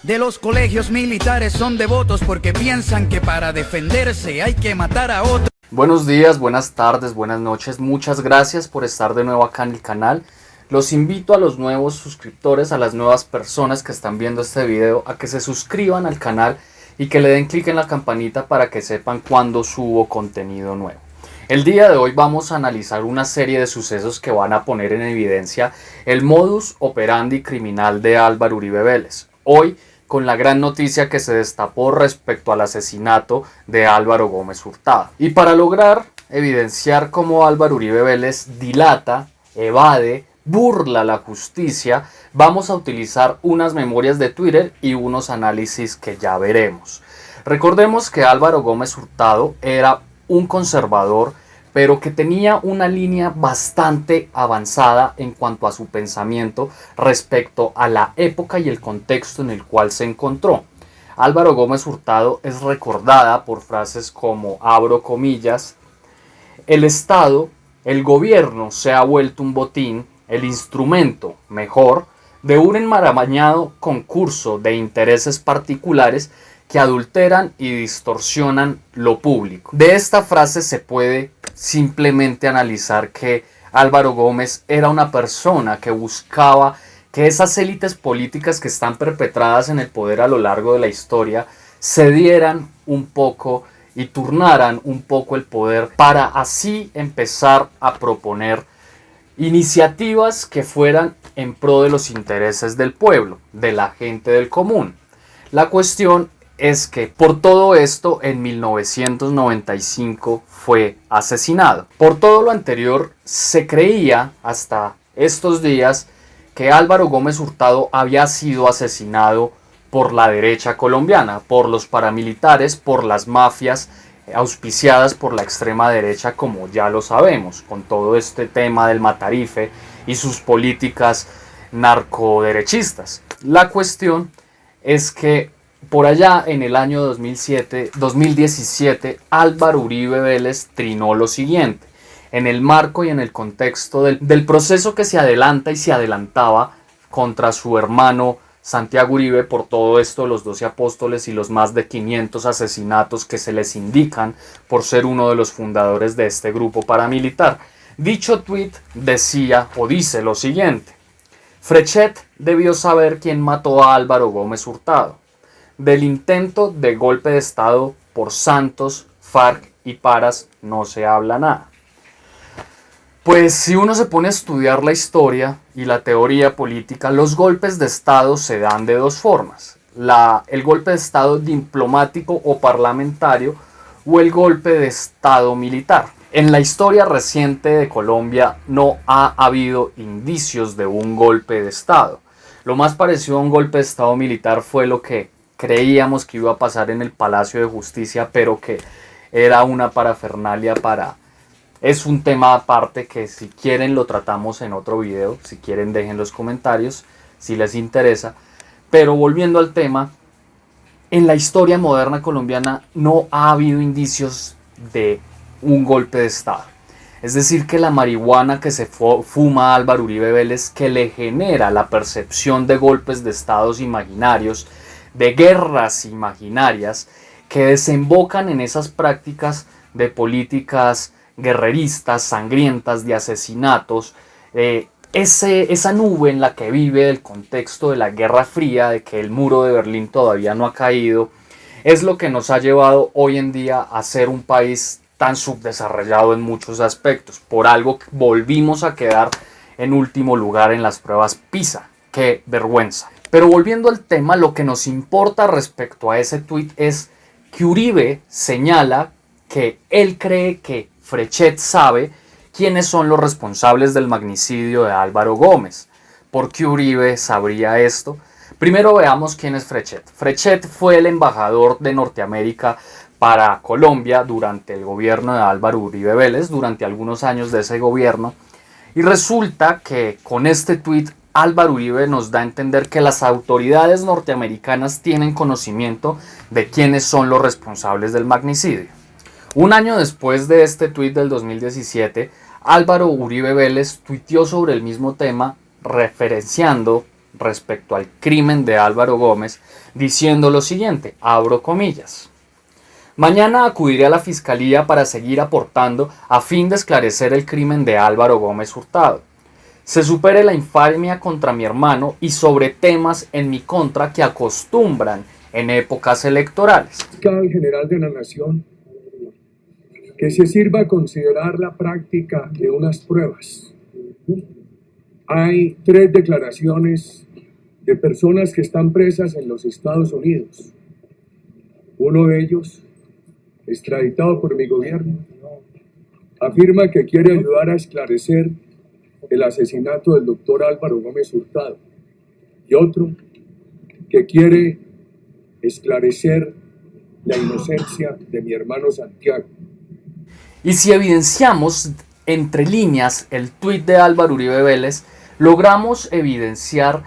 De los colegios militares son devotos porque piensan que para defenderse hay que matar a otro. Buenos días, buenas tardes, buenas noches, muchas gracias por estar de nuevo acá en el canal. Los invito a los nuevos suscriptores, a las nuevas personas que están viendo este video, a que se suscriban al canal y que le den clic en la campanita para que sepan cuando subo contenido nuevo. El día de hoy vamos a analizar una serie de sucesos que van a poner en evidencia el modus operandi criminal de Álvaro Uribe Vélez. Hoy, con la gran noticia que se destapó respecto al asesinato de Álvaro Gómez Hurtado. Y para lograr evidenciar cómo Álvaro Uribe Vélez dilata, evade, burla la justicia, vamos a utilizar unas memorias de Twitter y unos análisis que ya veremos. Recordemos que Álvaro Gómez Hurtado era un conservador, pero que tenía una línea bastante avanzada en cuanto a su pensamiento respecto a la época y el contexto en el cual se encontró. Álvaro Gómez Hurtado es recordada por frases como, abro comillas, el Estado, el gobierno se ha vuelto un botín, el instrumento, mejor, de un enmarañado concurso de intereses particulares que adulteran y distorsionan lo público. De esta frase se puede simplemente analizar que Álvaro Gómez era una persona que buscaba que esas élites políticas que están perpetradas en el poder a lo largo de la historia cedieran un poco y turnaran un poco el poder para así empezar a proponer iniciativas que fueran en pro de los intereses del pueblo, de la gente del común. La cuestión es que por todo esto en 1995 fue asesinado. Por todo lo anterior se creía hasta estos días que Álvaro Gómez Hurtado había sido asesinado por la derecha colombiana, por los paramilitares, por las mafias auspiciadas por la extrema derecha, como ya lo sabemos, con todo este tema del Matarife y sus políticas narcoderechistas. La cuestión es que por allá en el año 2017, Álvaro Uribe Vélez trinó lo siguiente, en el marco y en el contexto del proceso que se adelanta y se adelantaba contra su hermano Santiago Uribe por todo esto de los 12 apóstoles y los más de 500 asesinatos que se les indican por ser uno de los fundadores de este grupo paramilitar. Dicho tuit decía o dice lo siguiente: Frechet debió saber quién mató a Álvaro Gómez Hurtado. Del intento de golpe de Estado por Santos, FARC y Paras no se habla nada. Pues si uno se pone a estudiar la historia y la teoría política, los golpes de Estado se dan de dos formas. El golpe de Estado diplomático o parlamentario o el golpe de Estado militar. En la historia reciente de Colombia no ha habido indicios de un golpe de Estado. Lo más parecido a un golpe de Estado militar fue lo que creíamos que iba a pasar en el Palacio de Justicia, pero que era una parafernalia para... Es un tema aparte que si quieren lo tratamos en otro video, si quieren dejen los comentarios, si les interesa. Pero volviendo al tema, en la historia moderna colombiana no ha habido indicios de un golpe de Estado. Es decir, que la marihuana que se fuma Álvaro Uribe Vélez, que le genera la percepción de golpes de estados imaginarios, de guerras imaginarias, que desembocan en esas prácticas de políticas guerreristas, sangrientas, de asesinatos, esa nube en la que vive el contexto de la Guerra Fría, de que el muro de Berlín todavía no ha caído, es lo que nos ha llevado hoy en día a ser un país tan subdesarrollado en muchos aspectos. Por algo volvimos a quedar en último lugar en las pruebas PISA. ¡Qué vergüenza! Pero volviendo al tema, lo que nos importa respecto a ese tuit es que Uribe señala que él cree que Frechet sabe quiénes son los responsables del magnicidio de Álvaro Gómez. ¿Por qué Uribe sabría esto? Primero veamos quién es Frechet. Frechet fue el embajador de Norteamérica para Colombia durante el gobierno de Álvaro Uribe Vélez, durante algunos años de ese gobierno. Y resulta que con este tuit Álvaro Uribe nos da a entender que las autoridades norteamericanas tienen conocimiento de quiénes son los responsables del magnicidio. Un año después de este tuit del 2017, Álvaro Uribe Vélez tuiteó sobre el mismo tema referenciando respecto al crimen de Álvaro Gómez, diciendo lo siguiente, abro comillas: mañana acudiré a la Fiscalía para seguir aportando a fin de esclarecer el crimen de Álvaro Gómez Hurtado. Se supere la infamia contra mi hermano y sobre temas en mi contra que acostumbran en épocas electorales. Fiscal General de la Nación, que se sirva a considerar la práctica de unas pruebas. Hay 3 declaraciones de personas que están presas en los Estados Unidos. Uno de ellos, extraditado por mi gobierno, afirma que quiere ayudar a esclarecer el asesinato del doctor Álvaro Gómez Hurtado. Y otro, que quiere esclarecer la inocencia de mi hermano Santiago. Y si evidenciamos entre líneas el tuit de Álvaro Uribe Vélez, logramos evidenciar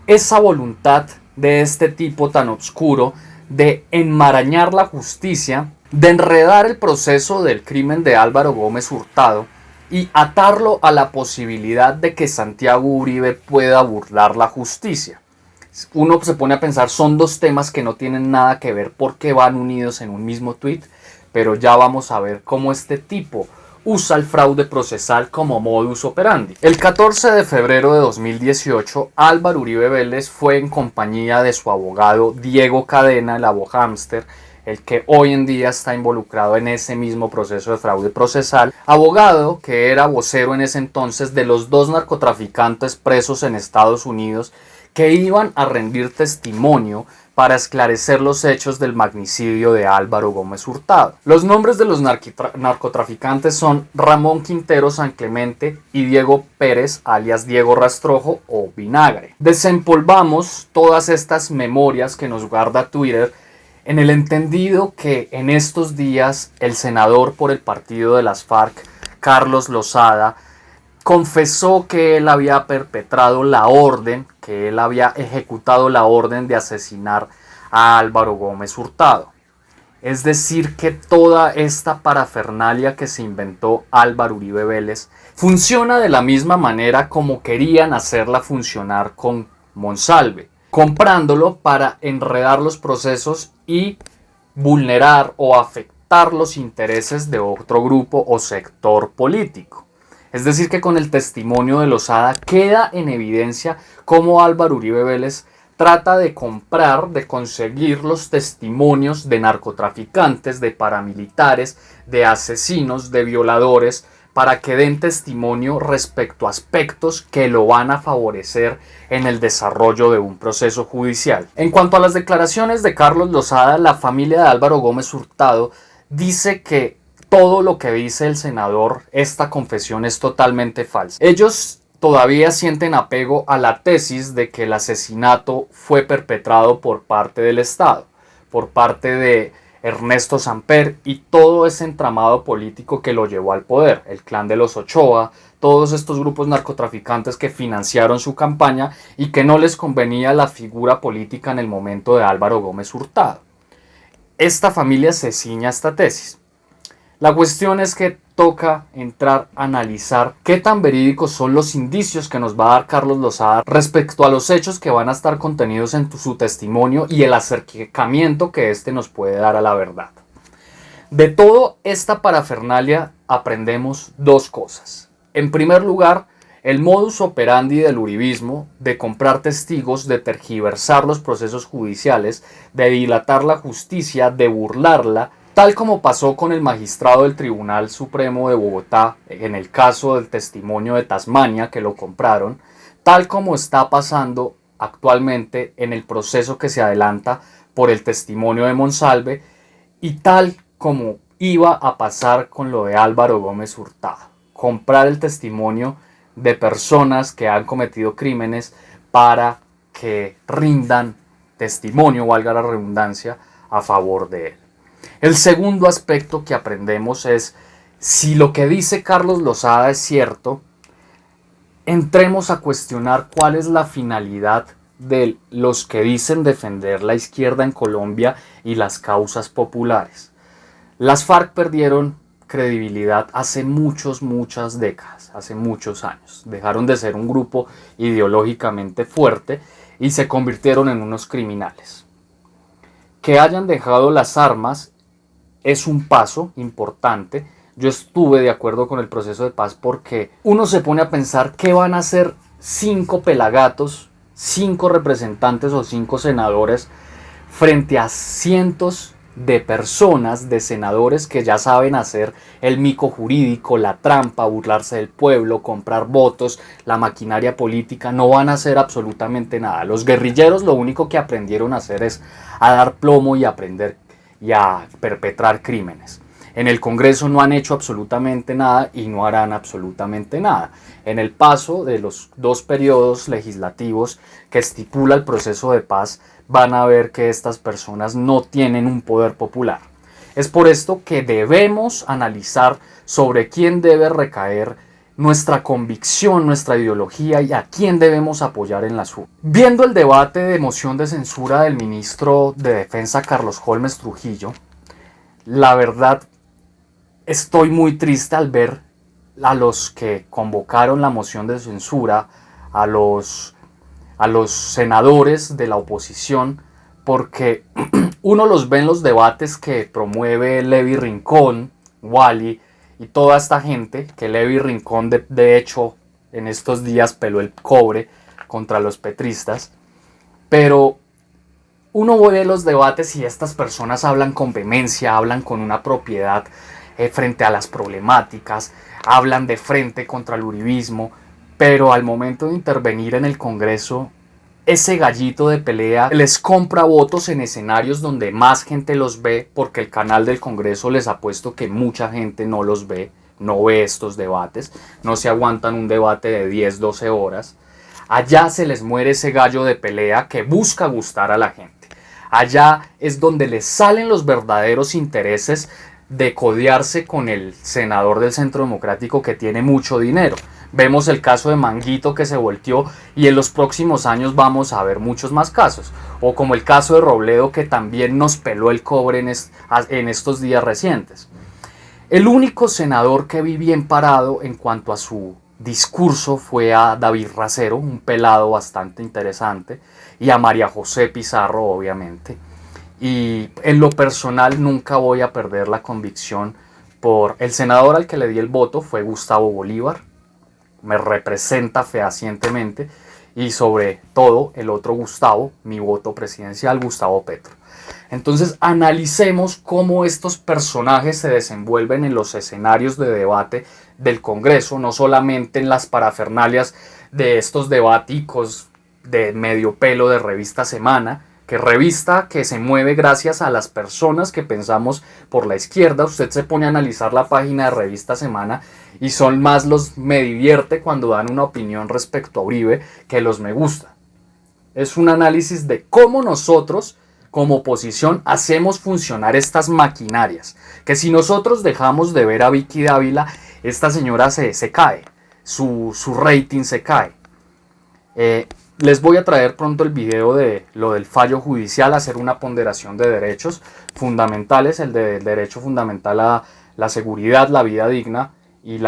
esa voluntad de este tipo tan oscuro de enmarañar la justicia, de enredar el proceso del crimen de Álvaro Gómez Hurtado y atarlo a la posibilidad de que Santiago Uribe pueda burlar la justicia. Uno se pone a pensar, son 2 temas que no tienen nada que ver porque van unidos en un mismo tuit, pero ya vamos a ver cómo este tipo usa el fraude procesal como modus operandi. El 14 de febrero de 2018, Álvaro Uribe Vélez fue en compañía de su abogado Diego Cadena, el abogámster, el que hoy en día está involucrado en ese mismo proceso de fraude procesal, abogado que era vocero en ese entonces de los 2 narcotraficantes presos en Estados Unidos que iban a rendir testimonio para esclarecer los hechos del magnicidio de Álvaro Gómez Hurtado. Los nombres de los narcotraficantes son Ramón Quintero San Clemente y Diego Pérez, alias Diego Rastrojo o Vinagre. Desempolvamos todas estas memorias que nos guarda Twitter en el entendido que en estos días el senador por el partido de las FARC, Carlos Lozada, confesó que él había perpetrado la orden, que él había ejecutado la orden de asesinar a Álvaro Gómez Hurtado. Es decir, que toda esta parafernalia que se inventó Álvaro Uribe Vélez funciona de la misma manera como querían hacerla funcionar con Monsalve, comprándolo para enredar los procesos y vulnerar o afectar los intereses de otro grupo o sector político. Es decir, que con el testimonio de Lozada queda en evidencia cómo Álvaro Uribe Vélez trata de comprar, de conseguir los testimonios de narcotraficantes, de paramilitares, de asesinos, de violadores, para que den testimonio respecto a aspectos que lo van a favorecer en el desarrollo de un proceso judicial. En cuanto a las declaraciones de Carlos Lozada, la familia de Álvaro Gómez Hurtado dice que todo lo que dice el senador, esta confesión es totalmente falsa. Ellos todavía sienten apego a la tesis de que el asesinato fue perpetrado por parte del Estado, por parte de Ernesto Samper y todo ese entramado político que lo llevó al poder, el clan de los Ochoa, todos estos grupos narcotraficantes que financiaron su campaña y que no les convenía la figura política en el momento de Álvaro Gómez Hurtado. Esta familia se ciña a esta tesis. La cuestión es que toca entrar a analizar qué tan verídicos son los indicios que nos va a dar Carlos Lozada respecto a los hechos que van a estar contenidos en su testimonio y el acercamiento que éste nos puede dar a la verdad. De toda esta parafernalia aprendemos 2 cosas. En primer lugar, el modus operandi del uribismo de comprar testigos, de tergiversar los procesos judiciales, de dilatar la justicia, de burlarla, tal como pasó con el magistrado del Tribunal Supremo de Bogotá en el caso del testimonio de Tasmania que lo compraron, tal como está pasando actualmente en el proceso que se adelanta por el testimonio de Monsalve y tal como iba a pasar con lo de Álvaro Gómez Hurtado. Comprar el testimonio de personas que han cometido crímenes para que rindan testimonio, valga la redundancia, a favor de él. El segundo aspecto que aprendemos es, si lo que dice Carlos Lozada es cierto, entremos a cuestionar cuál es la finalidad de los que dicen defender la izquierda en Colombia y las causas populares. Las FARC perdieron credibilidad hace muchas décadas, hace muchos años. Dejaron de ser un grupo ideológicamente fuerte y se convirtieron en unos criminales. Que hayan dejado las armas es un paso importante. Yo estuve de acuerdo con el proceso de paz porque uno se pone a pensar qué van a hacer 5 pelagatos, 5 representantes o 5 senadores frente a cientos de personas, de senadores que ya saben hacer el mico jurídico, la trampa, burlarse del pueblo, comprar votos, la maquinaria política. No van a hacer absolutamente nada. Los guerrilleros lo único que aprendieron a hacer es a dar plomo y a aprender y a perpetrar crímenes. En el Congreso no han hecho absolutamente nada y no harán absolutamente nada. En el paso de los 2 periodos legislativos que estipula el proceso de paz, van a ver que estas personas no tienen un poder popular. Es por esto que debemos analizar sobre quién debe recaer nuestra convicción, nuestra ideología y a quién debemos apoyar en las urnas. Viendo el debate de moción de censura del ministro de Defensa Carlos Holmes Trujillo, la verdad estoy muy triste al ver a los que convocaron la moción de censura, a los senadores de la oposición, porque uno los ve en los debates que promueve Levi Rincón, Wally y toda esta gente, que Levi Rincón de hecho en estos días peló el cobre contra los petristas, pero uno ve los debates y estas personas hablan con vehemencia, hablan con una propiedad frente a las problemáticas, hablan de frente contra el uribismo, pero al momento de intervenir en el Congreso, ese gallito de pelea les compra votos en escenarios donde más gente los ve, porque el canal del Congreso les ha puesto que mucha gente no los ve, no ve estos debates, no se aguantan un debate de 10, 12 horas. Allá se les muere ese gallo de pelea que busca gustar a la gente. Allá es donde les salen los verdaderos intereses de codearse con el senador del Centro Democrático que tiene mucho dinero. Vemos el caso de Manguito que se volteó y en los próximos años vamos a ver muchos más casos. O como el caso de Robledo que también nos peló el cobre en estos días recientes. El único senador que vi bien parado en cuanto a su discurso fue a David Racero, un pelado bastante interesante, y a María José Pizarro obviamente. Y en lo personal nunca voy a perder la convicción por el senador al que le di el voto, fue Gustavo Bolívar, me representa fehacientemente, y sobre todo el otro Gustavo, mi voto presidencial, Gustavo Petro. Entonces analicemos cómo estos personajes se desenvuelven en los escenarios de debate del Congreso, no solamente en las parafernalias de estos debaticos de medio pelo de Revista Semana, revista que se mueve gracias a las personas que pensamos por la izquierda. Usted se pone a analizar la página de Revista Semana y son más los me divierte cuando dan una opinión respecto a Uribe que los me gusta. Es un análisis de cómo nosotros como oposición hacemos funcionar estas maquinarias, que si nosotros dejamos de ver a Vicky Dávila, esta señora se cae, su rating se cae. Les voy a traer pronto el video de lo del fallo judicial, hacer una ponderación de derechos fundamentales, el del derecho fundamental a la seguridad, la vida digna y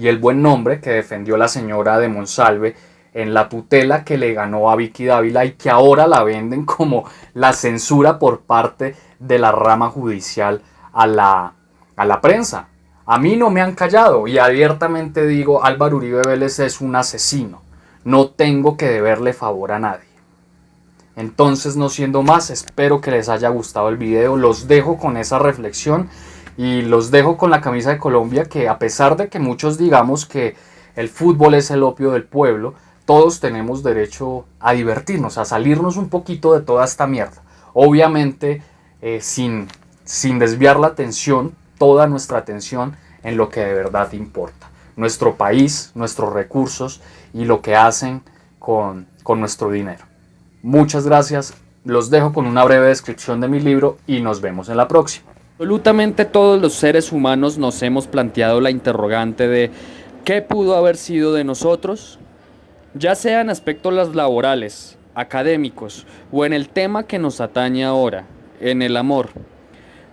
el buen nombre que defendió la señora de Monsalve en la tutela que le ganó a Vicky Dávila y que ahora la venden como la censura por parte de la rama judicial a la prensa. A mí no me han callado y abiertamente digo, Álvaro Uribe Vélez es un asesino. No tengo que deberle favor a nadie. Entonces, no siendo más, espero que les haya gustado el video. Los dejo con esa reflexión y los dejo con la camisa de Colombia, que a pesar de que muchos digamos que el fútbol es el opio del pueblo, todos tenemos derecho a divertirnos, a salirnos un poquito de toda esta mierda. Obviamente sin desviar la atención, toda nuestra atención en lo que de verdad importa. Nuestro país, nuestros recursos y lo que hacen con nuestro dinero. Muchas gracias, los dejo con una breve descripción de mi libro y nos vemos en la próxima. Absolutamente todos los seres humanos nos hemos planteado la interrogante de ¿qué pudo haber sido de nosotros? Ya sea en aspectos laborales, académicos o en el tema que nos atañe ahora, en el amor.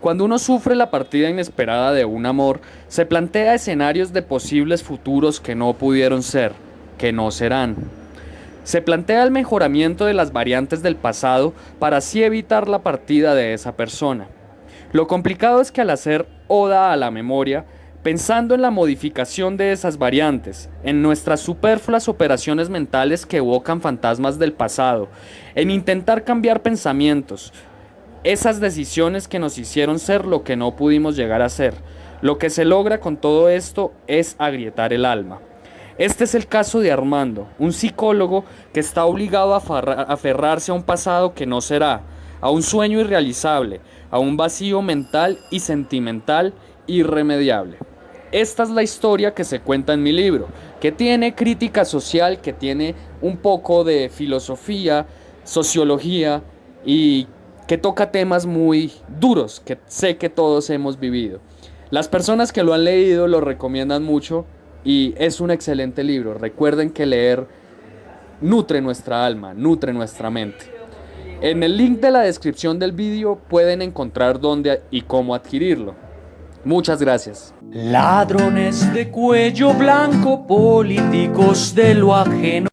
Cuando uno sufre la partida inesperada de un amor, se plantea escenarios de posibles futuros que no pudieron ser, que no serán. Se plantea el mejoramiento de las variantes del pasado para así evitar la partida de esa persona. Lo complicado es que al hacer oda a la memoria, pensando en la modificación de esas variantes, en nuestras superfluas operaciones mentales que evocan fantasmas del pasado, en intentar cambiar pensamientos, esas decisiones que nos hicieron ser lo que no pudimos llegar a ser, lo que se logra con todo esto es agrietar el alma. Este es el caso de Armando, un psicólogo que está obligado a aferrarse a un pasado que no será, a un sueño irrealizable, a un vacío mental y sentimental irremediable. Esta es la historia que se cuenta en mi libro, que tiene crítica social, que tiene un poco de filosofía, sociología y que toca temas muy duros que sé que todos hemos vivido. Las personas que lo han leído lo recomiendan mucho y es un excelente libro. Recuerden que leer nutre nuestra alma, nutre nuestra mente. En el link de la descripción del vídeo pueden encontrar dónde y cómo adquirirlo. Muchas gracias. Ladrones de cuello blanco, políticos de lo ajeno.